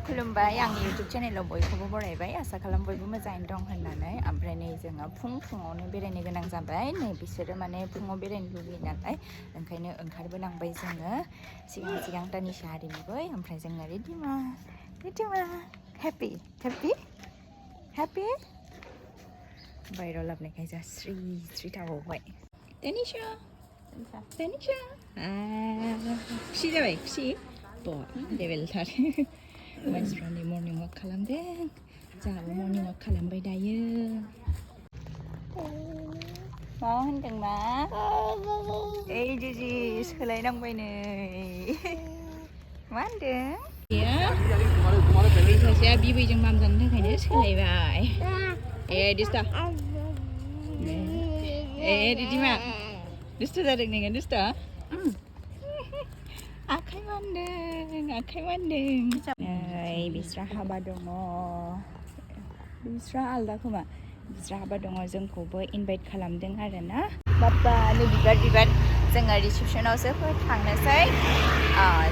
खुलुमबाय आंनि इउटुब चेनेलाव बयखौबो बरायबाय आसा खालाम बयबो मोजाङैनो दं होननानै ओमफ्राय नै जोङो फुङावनो बेरायनो गोनां जाबाय नै बिसोरो माने फुङाव बेरायनो लुगैयो नालाय ओंखायनो ओंखारबोनांबाय जोङो सिगां दानिशा आरिनिबो ओमफ्राय जोङो रेडिमा हेपि बायराव लाबोनायखाय जा स्रि थाबावबाय दानिशा खुसि जाबाय खुसि लेभेलथार मानसिफ्रा नै मर्निं वाक खालामदों जोंहाबो मर्निं वाक खालामबाय दायो मा होनदों मा ओइ जिजि सोलायनांबाय नै मा होनदों बे सासेया बिबैजों माम जानो थाखायनो सोलायबाय दिस्टा रिदिमा दुस्थ' जादों नोङो दुस्थ' आखाइ मानदों नै बिस्रा हाबा दङ बिस्रा आलदा खोमा बिस्रा हाबा दङ जोंखौबो इनभाइट खालामदों आरो ना बाबा नै बिबार जोङो रिसेपसनावसो थांनोसै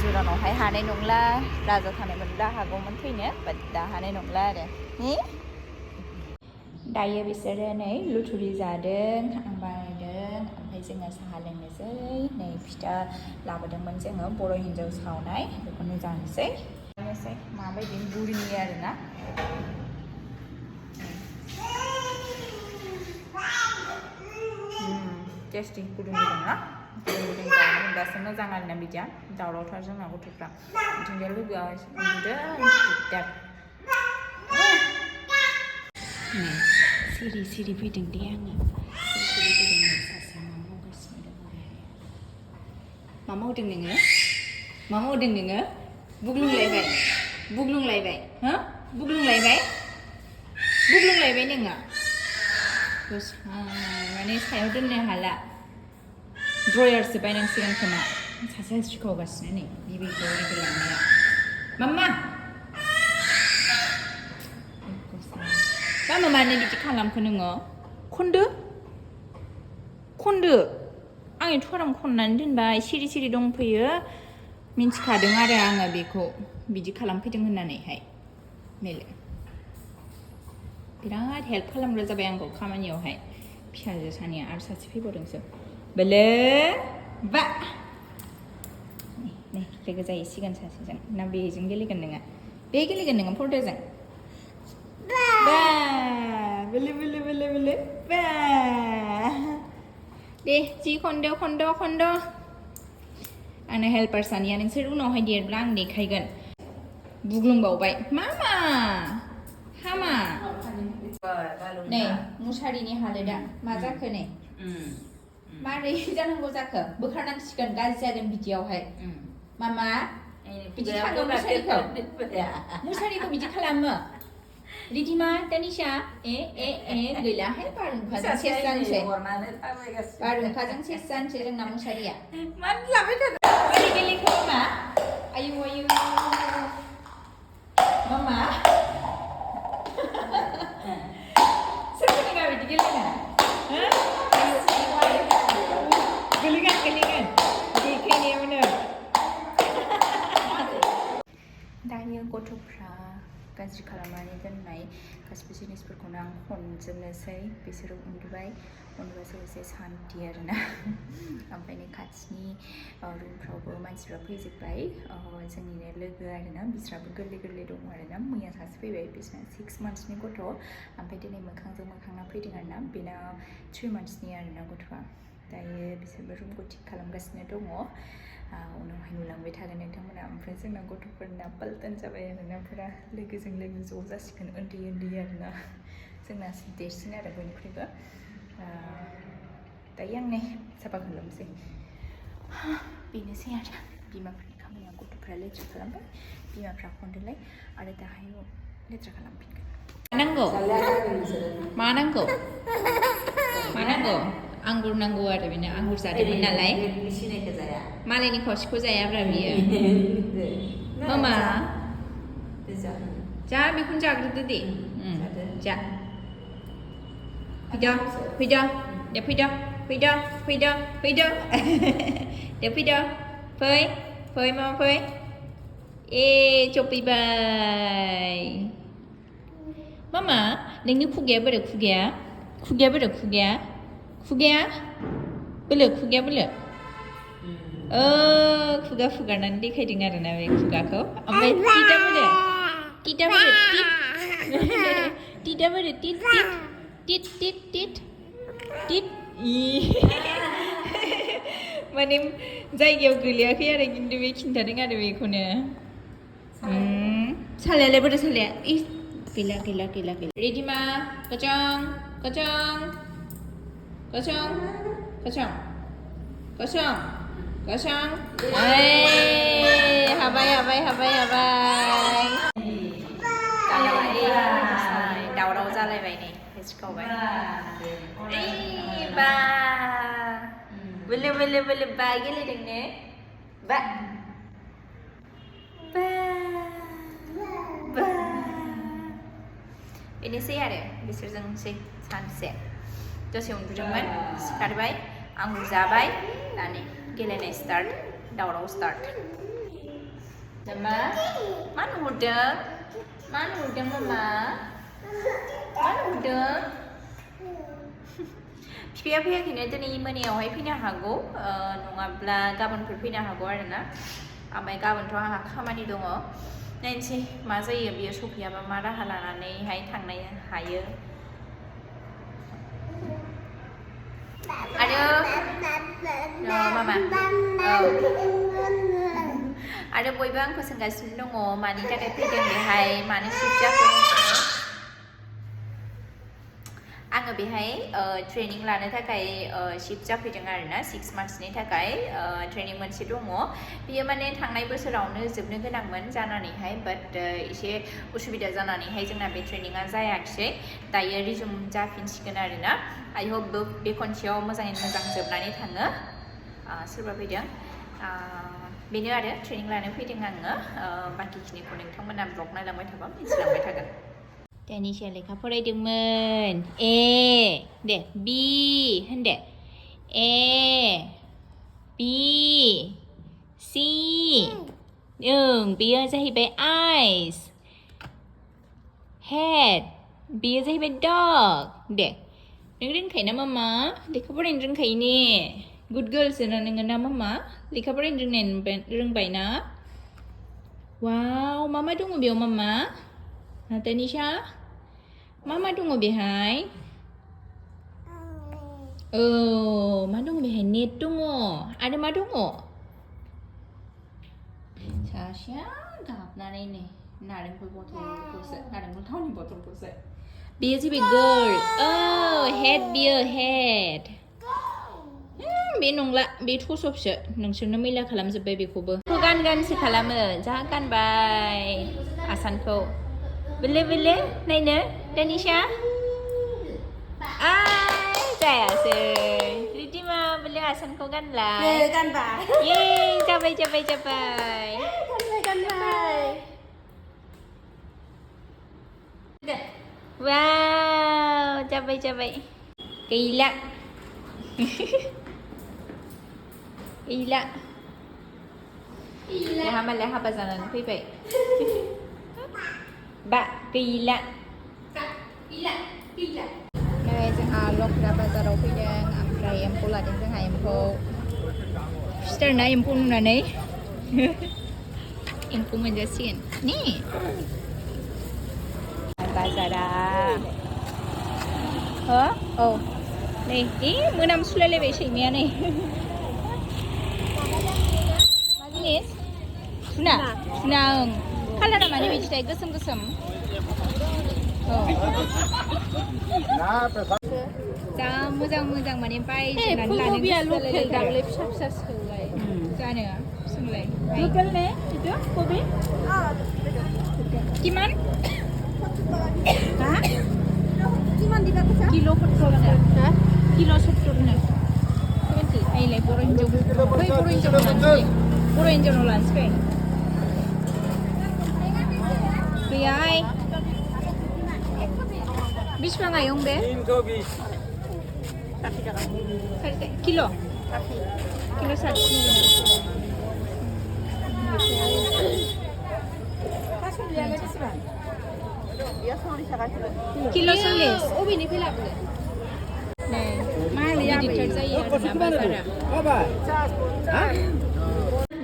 जुरानावहाय हानाय नंला राजा थानायमोनब्ला हागौमोन फैनो बाट दा हानाय नंला आरो दायो बिसोरो नै लुथुरि जादों आं बानायदों ओमफ्राय जोङो साहा लोंनोसै नै फिथा लाबोदोंमोन जोङो बर' हिन्जाव सावनाय बेखौनो जानोसै माबायदि बुरिनि आरोना टेस्टि गुदुं ना गुदुं जानो मोनबासो मोजां आरोना बिदिया दावरावथार जोंना गथ'फ्रा बिथिंजाय लोगोआ उन्दुदों दिगदार सिरि फैदों दे आङो सिरि फैदों सासे मा मावगासिनो दं मा मावदों नोङो बुग्लुंलायबाय हो बुग्लुंलायबाय नोङो माने सायाव दोननो हाला ड्रयारसो बायनांसिगोन खोमा सासेया सिखावगासिनो नै बिबैखौ लोगो लांनाया मामा मानो बिदि खालामखो नोङो खनदो आं एथ' आराम खननानै दोनबाय सिरि दंफैयो मिन्थिखादों आरो आङो बेखौ बिदि खालामफैदों होननानैहाय मेले बिराद हेल्प खालामग्रा जाबाय आंखौ खामानियावहाय फिसाजो सानैया आरो सासे फैबावदोंसो बोलो बा नै लोगो जाहैसिगोन सासेजों ना बेजों गेलेगोन नोङो फर्दाजों बा बोलो बा दे जि खन्द' आंनो हेल्पार सानैया नोंसोर उनावहाय देरब्ला आं देखायगोन बुग्लुंबावबाय मामा हामा नै मुसारिनि हालोदा मा जाखो नै मारै जानांगौ जाखो बोखारनांसिगोन गाज्रि जागोन बिदियावहाय मामा बिदि खालामो मुसारिखौ बिदि खालामो रिदिमा दानिशा गैलाहाय बारहुंखाजों सेस जानोसै जोंना मुसारिया मानो लाबाय थादों मारै गेलेखो मा आयु मामा सोरखौ नङा बिदि गेलेनो गोलैगोन देखायनायावनो दायो गथ'फ्रा गाज्रि खालामनानै दोननाय गासिबो जिनिसफोरखौनो आं खनजोबनोसै बिसोरो उन्दुबासो एसे सान्ति आरोना ओमफ्राय नै खाथिनि रुमफ्रावबो मानसिफ्रा फैजोब्बाय जोंनिनो लोगो आरोना बिस्राबो गोरलै दङ आरोना मैया सासे फैबाय बिसना 6 monthsनि गथ' ओमफ्राय दिनै मोखांजों मोखांना फैदों आरोना बेना 3 monthsनि आरोना गथ'आ दायो बिसोरबो रुमखौ थिक खालामगासिनो दङ उनावहाय नुलांबाय थागोन नोंथांमोना ओमफ्राय जोंना गथ'फोरना पाल्टन जाबाय आरोना फुरा लोगोजों लोगो ज' जासिगोन उन्दै आरोना जोंना देरसिन आरो बयनिख्रुइबो दायो आं नै साफा खालामसै बेनोसै आरो बिमाफोरनि खामानिया गथ'फ्रा लेथ्रा खालामबाय बिमाफ्रा खनदोलाय आरो दाहाय लेथ्रा खालामफिनगोन मा नांगौ आंगुर नांगौ आरो बेनो आंगुर जादोंमोन नालाय मालायनि खावसेखौ जायाब्रा बियो मामा जा बेखौनो जाग्रोदो दे जा फैदो दे फैदो दे फैदो फै मामा फै 좁이바이. 마마, 너는 구기야 버려 구기야. 구기야 버려 구기야. 구기야? boleh खुगा boleh? Oh, खुगा nanti kayak dengar nama खुगा kau. Apa tidak boleh? Tidak boleh tit. Tidak boleh tit. Mana जायगायाव गोलैयाखै आरो खिन्थु बे खिन्थादों आरो बेखौनो. सालायालाय बोरै सालाया? गैला. रेडि मा? कचं. हाबाय. दावराव जालायबाय नै हेसिखावबाय. बा बोलो बा गेलेदों ने? बा बेनोसै आरो बिसोरजोंसै सानसे दसे उन्दुदोंमोन सिखारबाय आंबो जाबाय दानि गेलेनाय स्टार्ट दावराव स्टार्ट मा नुहरदों मामा मा नुहरदों बिफाया फैयाखैनो दिनै मोनायावहाय फैनो हागौ नङाब्ला गाबोनफोर फैनो हागौ आरोना ओमफ्राय गाबोनथ' आंहा खामानि दङ नायनोसै मा जायो बियो सफैयाबा मा राहा लानानैहाय थांनो हायो आरो मामा आरो बयबो आंखौ सोंगासिनो दङ मानि थाखाय फैदों बेहाय मानो शिफ्ट जाखो आङो बेहाय ट्रेनिं लानो थाखाय शिफ्ट जाफैदों आरोना 6 मान्थसनि थाखाय ट्रेनिं मोनसे दङ बियो माने थांनाय बोसोरावनो जोबनो गोनांमोन जानानैहाय बाट एसे उसुबिदा जानानैहाय जोंना बे ट्रेनिंआ जायाखिसै दायो रिजुम जाफिनसिगोन आरोना आइ होप बे खनसेयाव मोजाङै मोजां जोबनानै थाङो सोरबा फैदों बेनो आरो ट्रेनिं लानो फैदों आङो बाकिखिनिखौ नोंथांमोना ब्लग नायलांबाय थाबा मिथिलांबाय थागोन दानिशा लेखा फरायदोंमोन ए दे बि होनदे ए बि सि बेयो जाहैबाय आइस हेड बेयो जाहैबाय डग दे नों रोंखायो ना मामा लेखा फरायनो रोंखायो ने गुड गार्लस ना नोङो ना मामा लेखा फरायनो रोंबाय ना वाव मा दङ बेयाव मामा Tanisha, Mama tunggu behind. Oh, ma tunggu behind net tunggu. Ada ma tunggu. Sasha, gap nana ini. Narengkul botol pose. Narengkul tahun ini botol pose. Biar si girl. Oh, head biar head. Be nongla, be thusop se. Nongsirna mila kalam sebai bekobo. Gan si kalame. Jangan kan bay. Asanko. Boleh naina Tanisha जायासै Ridhima boleh asan kau ganlah ganbay yeay capai wow capai gila leha bazaran फैबाय Bak gila. Đây जोंहा लख्रा बाजाराव फैदों ओमफ्राय एम्फौ लादों जोंहा एम्फौ सिस्टारना एम्फौ नुनानै एम्फौ मोनजासिगोन नि बाजारा हो औ नै मोनामसुलायलायबाय सैमाया नै मा जिनिस थुना ओं Kalara mana biji tay gesem. Oh. जा मोजां माने बायजोबनानै लानो लकेल दांलै फिसा सोलाय जानो सोंलाय लकेल ने itu kopi किमान हा किमान दिबा फैसा किलो 70 ha किलो 70 नो 70 आइलाय बर' हिन्जाव लानोसै Biay. Bisma ngayong be? 320. Kilo. Kilo 100. किल' 40 अबेनिफ्राय लाबोनो नै गिदिरथार जायो आरोना बाजारा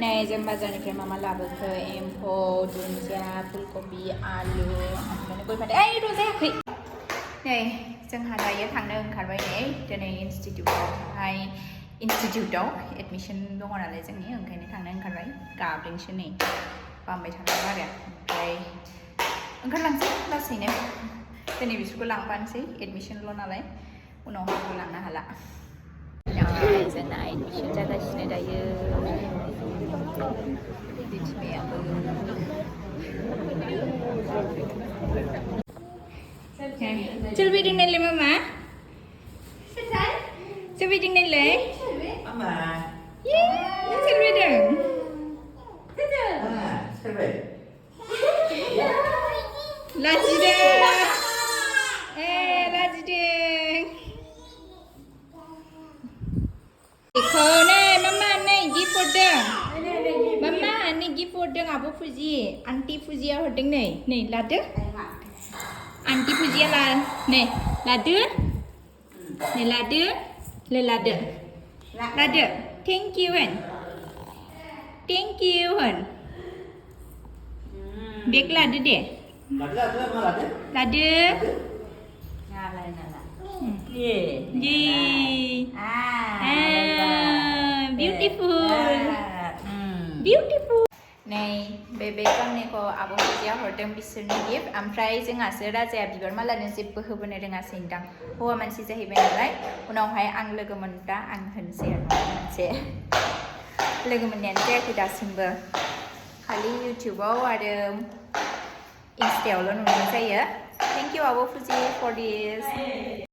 नै जों बाजारनिफ्राय मा मा लाबोखो एम्फौ दुन्दिया फुलकबि आलु ओमफ्राय गय फाथै ओइ र' जायाखै नै जोंहा दायो थांनो ओंखारबाय नै दिनै इनस्टिटिउटआव एडमिसन दङ नालाय जोंनि ओंखायनो थांनो ओंखारबाय गाबदोंसो नै बामबाय थानांगौ आरो ओमफ्राय ओंखारलांसै लासैनो दिनै बिसोरखौ लांफानोसै एडमिसनल' नालाय उनावहाय लांनो हाला जोंना एडमिसन जागासिनो दायो दिथिमायाबो सोरबायदों नायलाय मामा सोरबायदों नायलाय सोरबायदों लाजिदों लाजिदों बेखौ नै मामा नै गिफ्ट हरदों मामा नै गिफ्ट हरदों आब' फुजि आन्टि फुजिया हरदों नै लादो आन्टि फुजिया नै लादो नै लादो लादो थेंक इउ होन बेग लादो दे लादो beautiful नै बे गांनैखौ आब' फुजिया हरदों बिसोरनि गिफ्ट ओमफ्राय जोंहासो राजाया बिबार मालानो जेबो होबोनो रोङासै दां हौवा मानसि जाहैबाय नालाय उनावहाय आं लोगो मोनब्ला आं होनसै आरो मोनसे लोगो मोननायानो जायाखै दासिमबो खालि इउटिउबाव आरो इन्स्टायावल' नुनाय जायो थेंक इउ आब' फुजि फर दिस